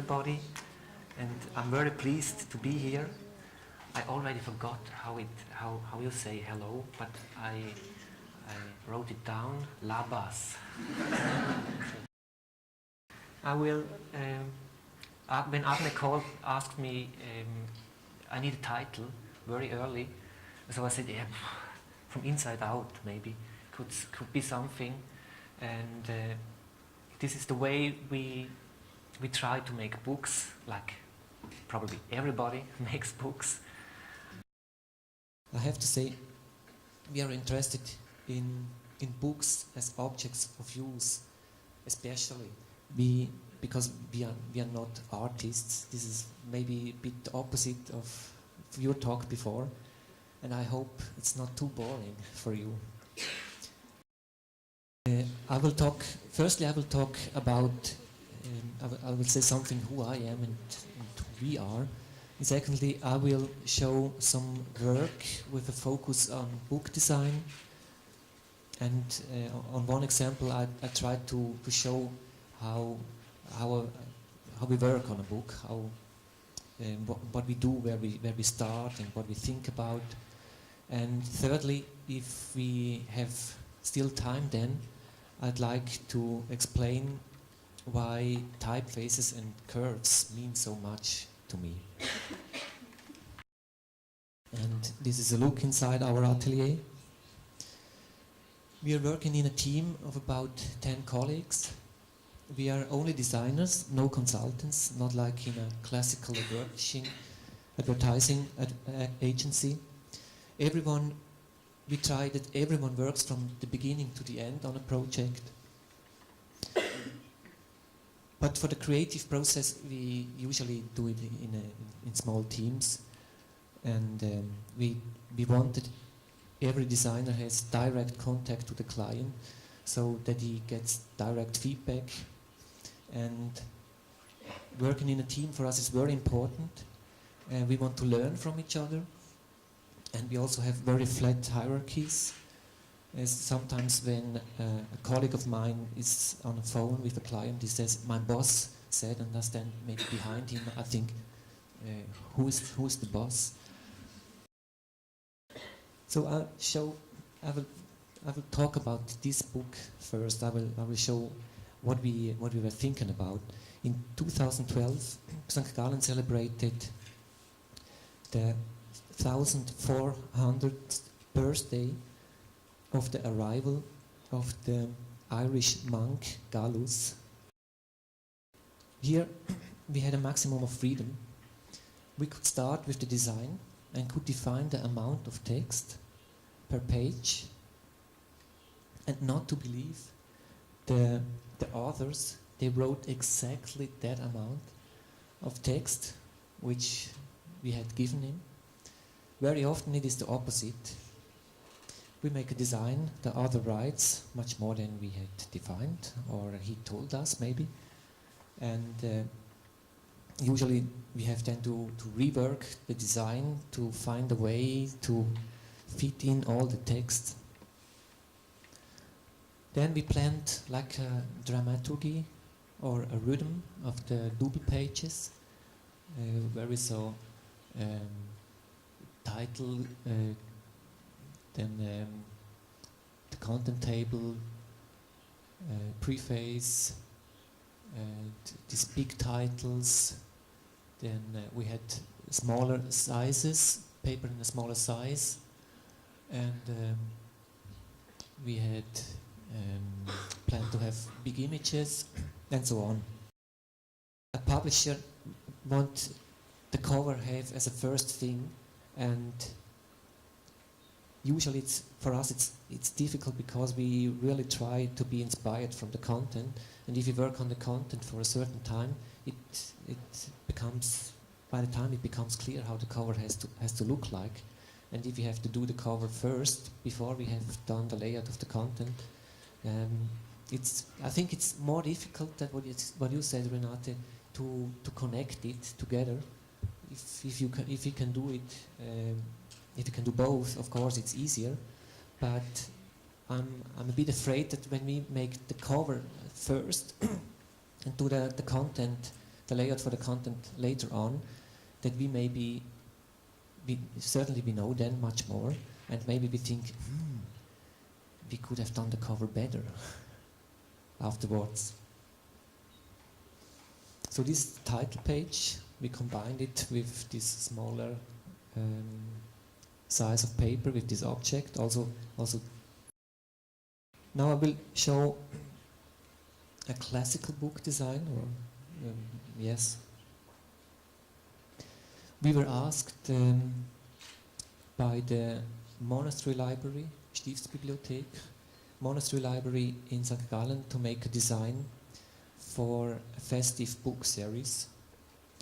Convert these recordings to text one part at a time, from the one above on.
everybody, and I'm very pleased to be here. I already forgot how you say hello, but I wrote it down. Labas. I will. When Agne asked me, I need a title very early, so I said, yeah, from inside out maybe could be something, and this is the way we try to make books, like probably everybody makes books. I have to say, we are interested in books as objects of use, especially because we are not artists. This is maybe a bit opposite of your talk before, and I hope it's not too boring for you. I will talk about, I will say something who I am and who we are. And secondly, I will show some work with a focus on book design. And on one example, I tried to show how we work on a book, what we do, where we start, and what we think about. And thirdly, if we have still time, then I'd like to explain why typefaces and curves mean so much to me. And this is a look inside our atelier. We are working in a team of about 10 colleagues. We are only designers, no consultants, not like in a classical advertising agency. We try that everyone works from the beginning to the end on a project. But for the creative process, we usually do it in small teams. And we wanted every designer has direct contact to the client so that he gets direct feedback. And working in a team for us is very important. We want to learn from each other. And we also have very flat hierarchies. As sometimes when a colleague of mine is on a phone with a client, he says, my boss said, and I stand maybe behind him, I think, who is the boss? So I will talk about this book first. I will show what we were thinking about. In 2012, St. Gallen celebrated the 1400th birthday of the arrival of the Irish monk Gallus. Here we had a maximum of freedom. We could start with the design and could define the amount of text per page, and not to believe the authors, they wrote exactly that amount of text which we had given him. Very often it is the opposite. We make a design, the author writes much more than we had defined, or he told us maybe, and usually we have then to rework the design to find a way to fit in all the text. Then we planned like a dramaturgy or a rhythm of the double pages, where we saw title, then the content table, preface, these big titles. Then we had smaller sizes, paper in a smaller size, and we had planned to have big images and so on. A publisher wants the cover have as a first thing, and usually for us it's difficult because we really try to be inspired from the content, and if you work on the content for a certain time, it becomes, by the time it becomes clear how the cover has to look like. And if you have to do the cover first before we have done the layout of the content, I think it's more difficult than what you said, Renate, to connect it together. If you can do it, if you can do both, of course it's easier. But I'm a bit afraid that when we make the cover first and do the content the layout for the content later on, that we maybe, certainly we know then much more, and maybe we think, we could have done the cover better afterwards. So this title page, we combined it with this smaller size of paper, with this object. Also. Now I will show a classical book design, or yes. We were asked by the monastery library, Stiftsbibliothek, monastery library in St. Gallen, to make a design for a festive book series.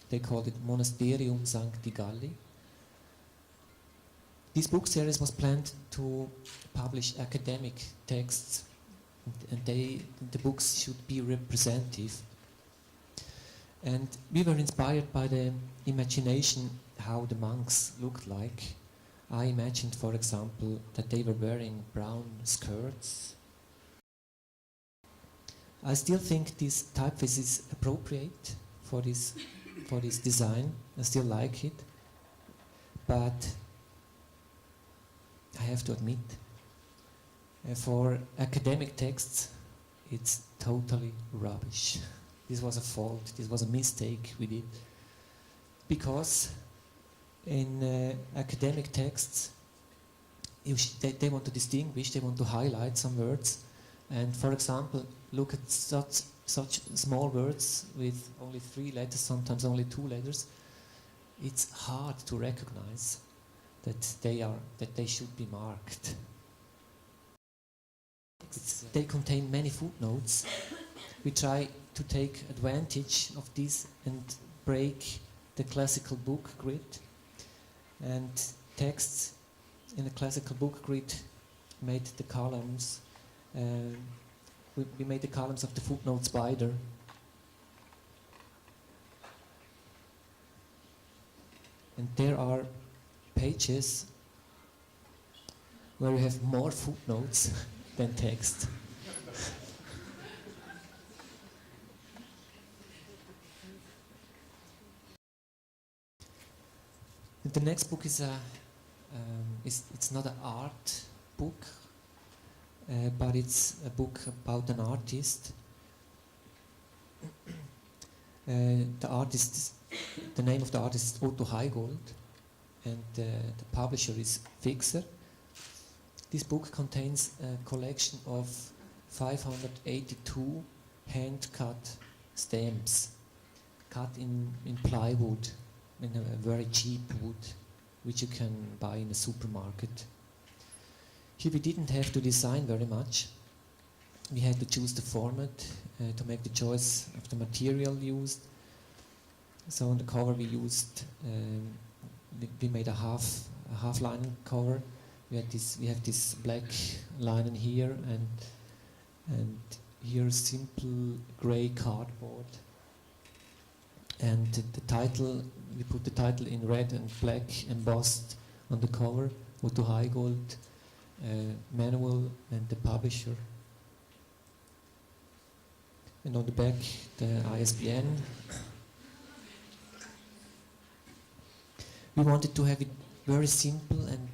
They called it Monasterium Sancti Galli. This book series was planned to publish academic texts, and the books should be representative. And we were inspired by the imagination how the monks looked like. I imagined, for example, that they were wearing brown skirts. I still think this typeface is appropriate for this design. I still like it, but I have to admit, for academic texts, it's totally rubbish. This was a fault, this was a mistake we did. Because in academic texts, they want to distinguish, they want to highlight some words. And for example, look at such small words with only 3 letters, sometimes only 2 letters. It's hard to recognize that they should be marked. They contain many footnotes. We try to take advantage of this and break the classical book grid. And texts in the classical book grid made the columns. We made the columns of the footnotes wider. And there are pages where you have more footnotes than text. The next book is it's not an art book, but it's a book about an artist. The name of the artist is Otto Heigold, and the publisher is Fixer. This book contains a collection of 582 hand-cut stamps, cut in plywood, in a very cheap wood, which you can buy in a supermarket. Here we didn't have to design very much. We had to choose the format, to make the choice of the material used. So on the cover we used, we made a half linen cover. We have this black linen here, and here simple grey cardboard. And the title, we put the title in red and black embossed on the cover, Otto Heigold, manual, and the publisher. And on the back, the ISBN. We wanted to have it very simple, and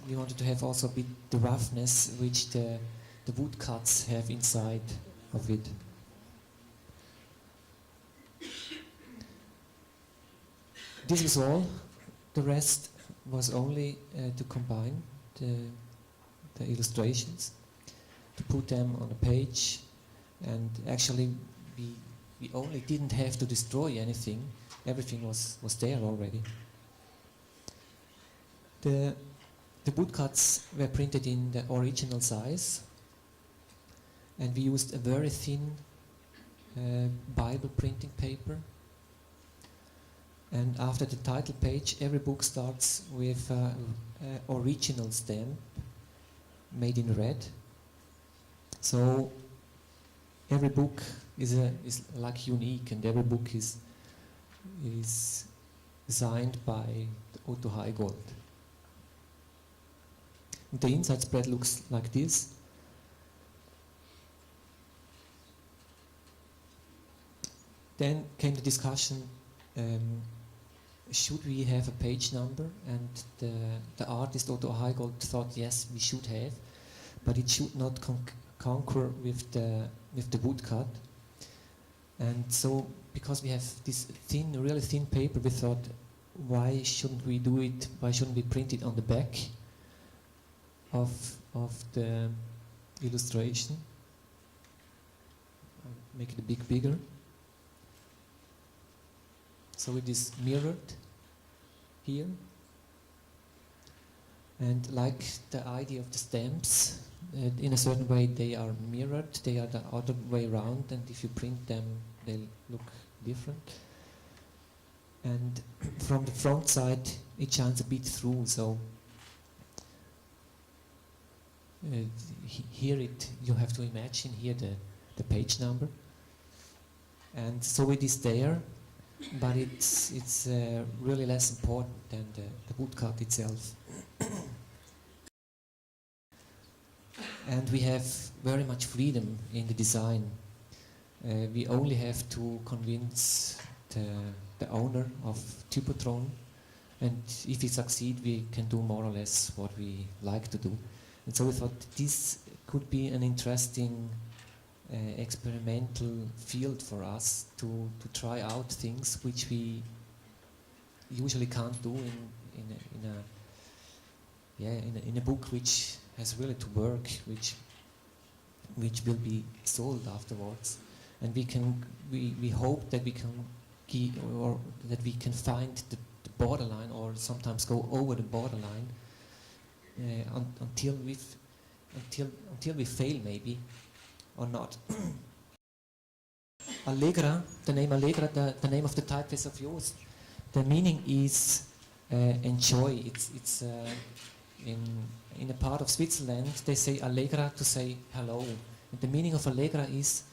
we wanted to have also a bit the roughness which the woodcuts have inside of it. This was all. The rest was only to combine the illustrations, to put them on a page, and actually we only didn't have to destroy anything. Everything was there already. The woodcuts were printed in the original size, and we used a very thin Bible printing paper. And after the title page, every book starts with an original stamp made in red. So every book is like unique, and every book is designed by Otto Heigold. The inside spread looks like this. Then came the discussion, should we have a page number? And the artist Otto Heigold thought yes, we should have, but it should not concur with the woodcut. And so, because we have this thin, really thin paper, we thought, why shouldn't we do it? Why shouldn't we print it on the back of the illustration? I'll make it a bit bigger. So it is mirrored here. And like the idea of the stamps, in a certain way they are mirrored, they are the other way around, and if you print them, they look different. And from the front side, it shines a bit through, so here you have to imagine here the page number. And so it is there, but it's really less important than the woodcut itself. And we have very much freedom in the design. We only have to convince the owner of Typotron, and if we succeed, we can do more or less what we like to do. And so we thought this could be an interesting experimental field for us to try out things which we usually can't do in a book which has really to work, which will be sold afterwards. And we hope that we can find the borderline, or sometimes go over the borderline until we fail, maybe, or not. Allegra, the name Allegra, the name of the typeface of Joost, the meaning is enjoy. It's in a part of Switzerland they say Allegra to say hello. And the meaning of Allegra is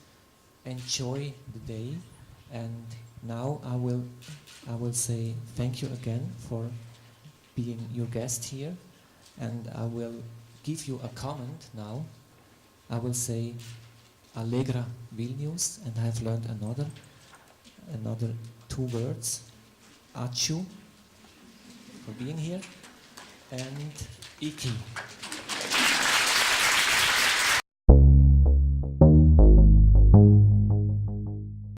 enjoy the day. And now I will say thank you again for being your guest here, and I will give you a comment now. I will say Allegra Vilnius, and I have learned another 2 words. Ačiū for being here, and Iki.